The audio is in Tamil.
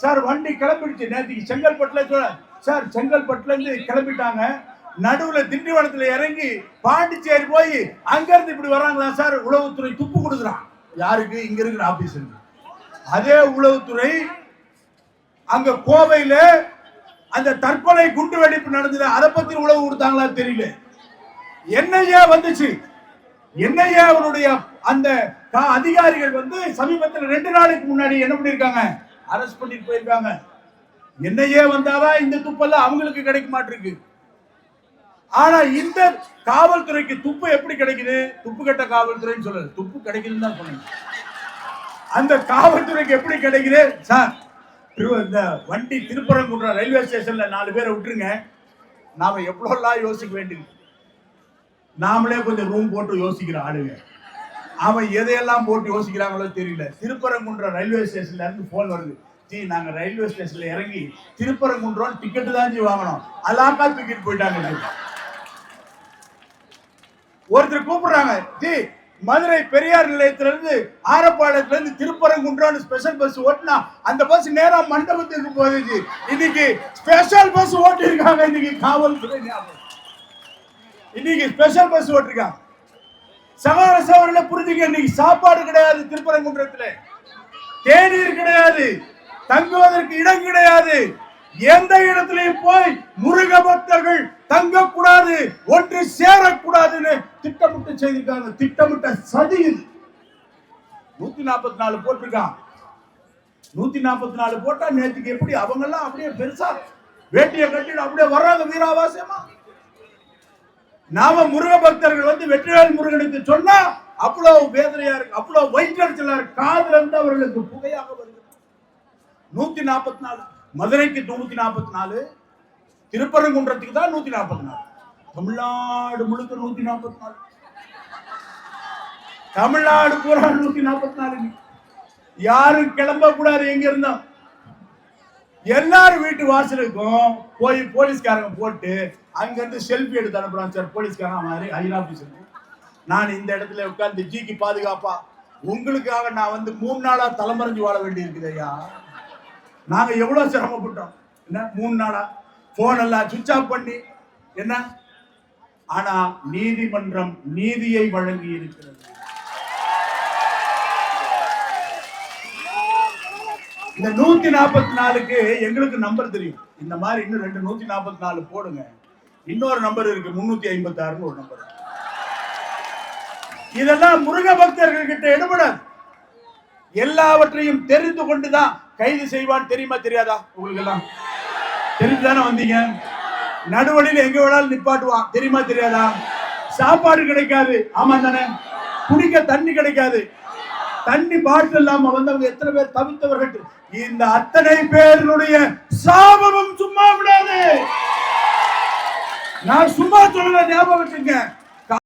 சார் வண்டி கிளம்பிடுச்சு நேற்றுக்கு செங்கல்பட்டுல சார் செங்கல்பட்டுல இருந்து கிளம்பிட்டாங்க. நடுவுல திண்டிவனத்துல இறங்கி பாண்டிச்சேரி போய் அங்க இருந்து இப்படி வர்றாங்களா சார். உளவுத்துறை துப்பு கொடுக்குறான். யாருக்கு? இங்க இருக்கிற ஆபீஸ். அதே உளவுத்துறை அங்க கோவையில அந்த தற்கொலை குண்டு வெடிப்பு நடந்தது, அதை பத்தி உளவு கொடுத்தாங்களா தெரியல. என்ஐஏ வந்துச்சு. என்ஐஏ அவருடைய அந்த அதிகாரிகள் வந்து சமீபத்தில் 2 நாளைக்கு முன்னாடி என்ன பண்ணிருக்காங்க? அரெஸ்ட் பண்ணிட்டு போயிருக்காங்க. என்ஐஏ வந்தாதான் இந்த துப்பெல்லாம் அவங்களுக்கு கிடைக்க மாட்டிருக்கு. ஆனா இந்த காவல்துறைக்கு துப்பு எப்படி கிடைக்குது? துப்பு கட்ட காவல்துறைன்னு சொல்லல, துப்பு கிடைக்குதுன்னு தான் சொன்னீங்க. அந்த காவல்துறைக்கு எப்படி கிடைக்குது சார்? இந்த வண்டி திருப்பரங்குன்றம் ரயில்வே ஸ்டேஷன்ல 4 பேரை விட்டுருங்க, நாம எவ்வளவுலாம் யோசிக்க வேண்டியது. நாமளே கொஞ்சம் ரூம் போட்டு யோசிக்கிற ஆளுங்க. அவன் எதையெல்லாம் போட்டு யோசிக்கிறாங்களோ தெரியல. திருப்பரங்குன்றம் ரயில்வே ஸ்டேஷன்ல இருந்து போன் வருது, ஜி நாங்க ரயில்வே ஸ்டேஷன்ல இறங்கி திருப்பரங்குன்றம் டிக்கெட் தான் ஜி வாங்கணும், அலாக்கா டிக்கெட் போயிட்டாங்க. ஒருத்தர் கூப்பிடுறாங்க, ஜி மதுரை பெரியார் நிலையத்திலிருந்து ஆரப்பாளையத்துல இருந்து திருப்பரங்குன்றம் ஸ்பெஷல் பஸ் ஓட்டினா அந்த பஸ் நேரா மண்டபத்துக்கு போகுது. இன்னைக்கு ஸ்பெஷல் பஸ் ஓட்டி இருக்காங்க. இன்னைக்கு காவல்துறை இன்னைக்கு ஸ்பெஷல் பஸ் ஓட்டிருக்காங்க. சகோதர சகோதரர்களை புரிஞ்சுக்க, இன்னைக்கு சாப்பாடு கிடையாது, திருப்பரங்குன்றத்துல தேநீர் கிடையாது, தங்குவதற்கு இடம் கிடையாது. எந்த இடத்திலையும் போய் முருக பக்தர்கள் தங்கக்கூடாது, ஒன்று சேரக்கூடாதுன்னு திட்டமிட்டு செய்திருக்காங்க. திட்டமிட்ட சதி. 144 போட்டிருக்கான். 144 போட்டா நேற்றுக்கு எப்படி அவங்க எல்லாம் அப்படியே பெருசா வேட்டியை கட்டிட்டு அப்படியே வர்றாங்க வீராவாசியமா. நாம முருக பக்தர்கள் வந்து வெற்றிவேல் முருகனுக்கு சொன்னா அவ்வளவு வேதனையா இருக்கு, அவ்வளவு வயிற்றெரிச்சலா இருக்கு. காதுல இருந்து அவர்களுக்கு புகையாக வருகிறது. 144 மதுரைக்கு 144, திருப்பரங்குன்றத்துக்கு தான் 144. தமிழ்நாடு முழுக்க 144. தமிழ்நாடு பூரா 144. யாரும் கிளம்ப கூடாது. எங்க இருந்தோம் எல்லாரும் வீட்டு வாசலுக்கும் போய் போலீஸ்காரங்க போட்டு அங்க இருந்து செல்ஃபி எடுத்து அனுப்புறான் சார். போலீஸ்காரன் மாதிரி ஐயா ஆபீஸ், நான் இந்த இடத்துல உட்கார்ந்து ஜிக்கு பாதுகாப்பா உங்களுக்காக நான் வந்து 3 நாளா தலைமறைஞ்சு வாழ வேண்டி இருக்குது ஐயா. நாங்க எவ்வளவு சிரமப்பட்டோம். என்ன 3 நாளா போன் எல்லாம் சுவிட்ச் ஆஃப் பண்ணி என்ன. ஆனா நீதிமன்றம் நீதியை வழங்கி இருக்கிறது. இந்த 144க்கு எங்களுக்கு நம்பர் தெரியும். இந்த மாதிரி இன்னும் 2 144 போடுங்க. இன்னொரு நம்பர் இருக்கு 356 ஒரு நம்பர். இதெல்லாம் முருக பக்தர்கள் கிட்ட எடுபடாது. எல்லாவற்றையும் தெரிந்து கொண்டுதான் கைது செய்வான். தெரியுமா தெரியாதா? உங்களுக்கு எல்லாம் தெரிஞ்சுதானே வந்தீங்க. நடுவழியில் எங்க வேணாலும் நிப்பாட்டுவான். தெரியுமா தெரியாதா? சாப்பாடு கிடைக்காது. ஆமா தானே? குடிக்க தண்ணி கிடைக்காது. தண்ணி பாட்டில் இல்லாம வந்தவங்க எத்தனை பேர் தவித்தவர்கள். இந்த அத்தனை பேருடைய சாபமும் சும்மா விடாது. நான் சும்மா சொல்ல ஞாபகம் வச்சுங்க.